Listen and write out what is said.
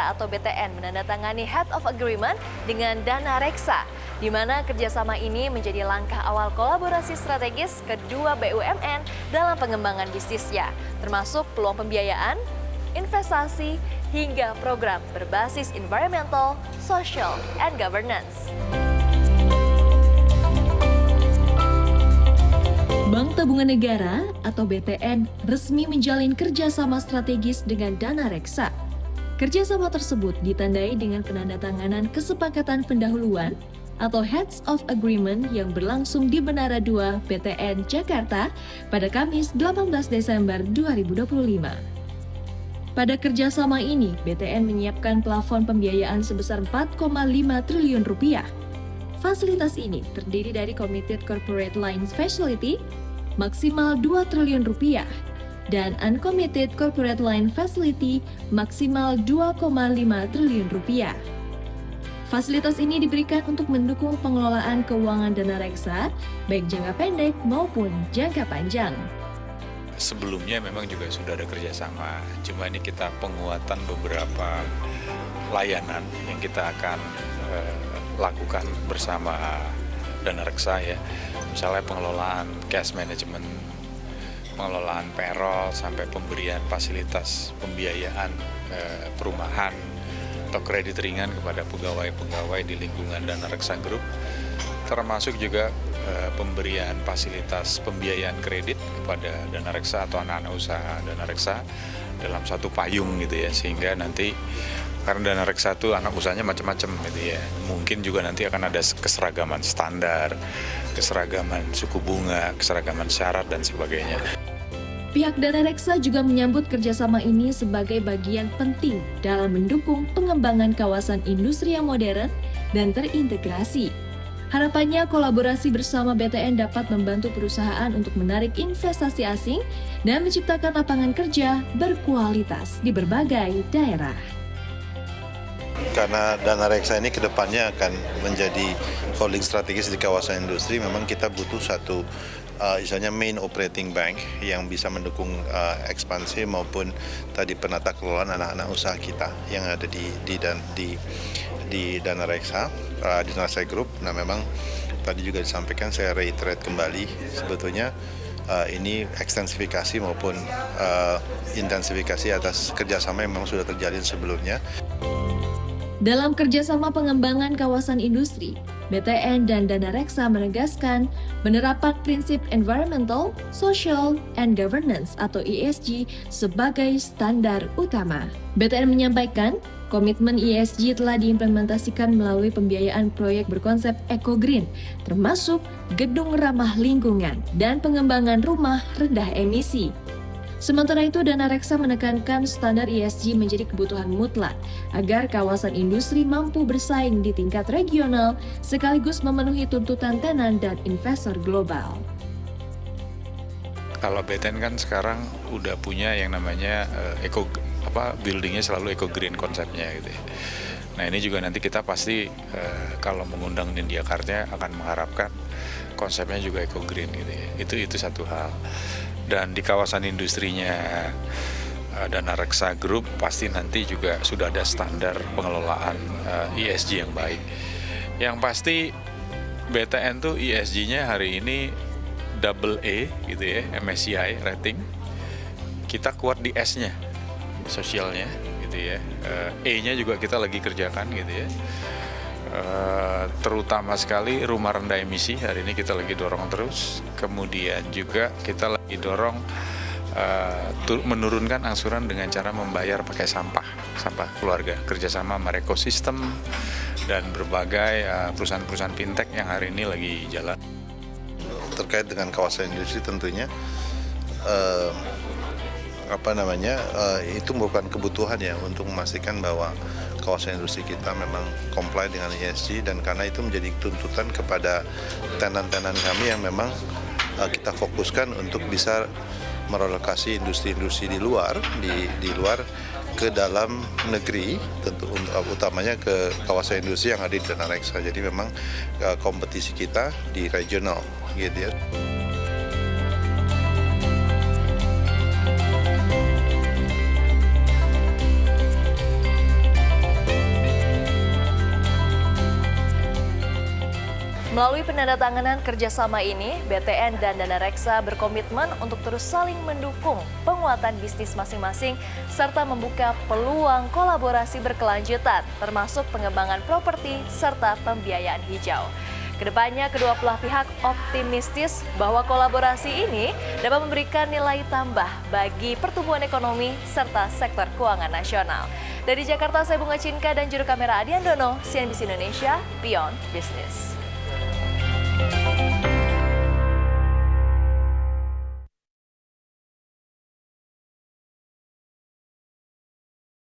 Reksa atau BTN menandatangani Head of Agreement dengan Dana Reksa, di mana kerjasama ini menjadi langkah awal kolaborasi strategis kedua BUMN dalam pengembangan bisnisnya, termasuk peluang pembiayaan, investasi, hingga program berbasis environmental, social, and governance. Bank Tabungan Negara atau BTN resmi menjalin kerjasama strategis dengan Dana Reksa. Kerjasama tersebut ditandai dengan penandatanganan kesepakatan pendahuluan atau Heads of Agreement yang berlangsung di Menara 2 BTN Jakarta pada Kamis 18 Desember 2025. Pada kerjasama ini, BTN menyiapkan plafon pembiayaan sebesar 4,5 triliun rupiah. Fasilitas ini terdiri dari Committed Corporate Lines Facility maksimal 2 triliun rupiah dan Uncommitted Corporate Line Facility maksimal 2,5 triliun rupiah. Fasilitas ini diberikan untuk mendukung pengelolaan keuangan Dana Reksa, baik jangka pendek maupun jangka panjang. Sebelumnya memang juga sudah ada kerjasama, cuma ini kita penguatan beberapa layanan yang kita akan lakukan bersama Dana Reksa ya. Misalnya pengelolaan cash management, pengelolaan payroll, sampai pemberian fasilitas pembiayaan perumahan atau kredit ringan kepada pegawai-pegawai di lingkungan Dana Reksa Group, termasuk juga pemberian fasilitas pembiayaan kredit kepada Dana Reksa atau anak-anak usaha Dana Reksa dalam satu payung gitu ya, sehingga nanti karena Dana Reksa itu anak usahanya macam-macam gitu ya, mungkin juga nanti akan ada keseragaman standar, keseragaman suku bunga, keseragaman syarat dan sebagainya. Pihak Dana Reksa juga menyambut kerjasama ini sebagai bagian penting dalam mendukung pengembangan kawasan industri yang modern dan terintegrasi. Harapannya kolaborasi bersama BTN dapat membantu perusahaan untuk menarik investasi asing dan menciptakan lapangan kerja berkualitas di berbagai daerah. Karena Dana Reksa ini kedepannya akan menjadi holding strategis di kawasan industri, memang kita butuh satu misalnya main operating bank yang bisa mendukung ekspansi maupun tadi penata kelolaan anak-anak usaha kita yang ada di Dana Reksa, di Dana Reksa Group. Nah memang tadi juga disampaikan, saya reiterate kembali, sebetulnya ini ekstensifikasi maupun intensifikasi atas kerjasama yang memang sudah terjalin sebelumnya. Dalam kerjasama pengembangan kawasan industri, BTN dan Dana Reksa menegaskan penerapan prinsip environmental, social, and governance atau ESG sebagai standar utama. BTN menyampaikan, komitmen ESG telah diimplementasikan melalui pembiayaan proyek berkonsep eco-green, termasuk gedung ramah lingkungan dan pengembangan rumah rendah emisi. Sementara itu, Dana Reksa menekankan standar ESG menjadi kebutuhan mutlak agar kawasan industri mampu bersaing di tingkat regional sekaligus memenuhi tuntutan tenan dan investor global. Kalau BTN kan sekarang udah punya yang namanya buildingnya selalu eco green konsepnya gitu ya. Nah ini juga nanti kita pasti kalau mengundang Nindya Karya akan mengharapkan konsepnya juga eco green gitu ya. Itu satu hal. Dan di kawasan industrinya Dana Reksa Group pasti nanti juga sudah ada standar pengelolaan ESG yang baik. Yang pasti BTN tuh ESG-nya hari ini AA gitu ya, MSCI rating. Kita kuat di S-nya, sosialnya gitu ya. E-nya juga kita lagi kerjakan gitu ya. Terutama sekali rumah rendah emisi hari ini kita lagi dorong terus. Kemudian juga kita lagi dorong menurunkan angsuran dengan cara membayar pakai sampah keluarga, kerjasama sama ekosistem dan berbagai perusahaan-perusahaan fintech yang hari ini lagi jalan. Terkait dengan kawasan industri tentunya itu merupakan kebutuhan ya untuk memastikan bahwa kawasan industri kita memang comply dengan ESG, dan karena itu menjadi tuntutan kepada tenan-tenan kami yang memang kita fokuskan untuk bisa merelokasi industri-industri di luar ke dalam negeri, tentu utamanya ke kawasan industri yang ada di Dana Reksa. Jadi memang kompetisi kita di regional gitu ya. Melalui penandatanganan kerjasama ini, BTN dan Dana Reksa berkomitmen untuk terus saling mendukung penguatan bisnis masing-masing serta membuka peluang kolaborasi berkelanjutan, termasuk pengembangan properti serta pembiayaan hijau. Kedepannya, kedua belah pihak optimistis bahwa kolaborasi ini dapat memberikan nilai tambah bagi pertumbuhan ekonomi serta sektor keuangan nasional. Dari Jakarta, saya Bunga Cinka dan juru kamera Adian Dono, CNBC Indonesia, Beyond Business.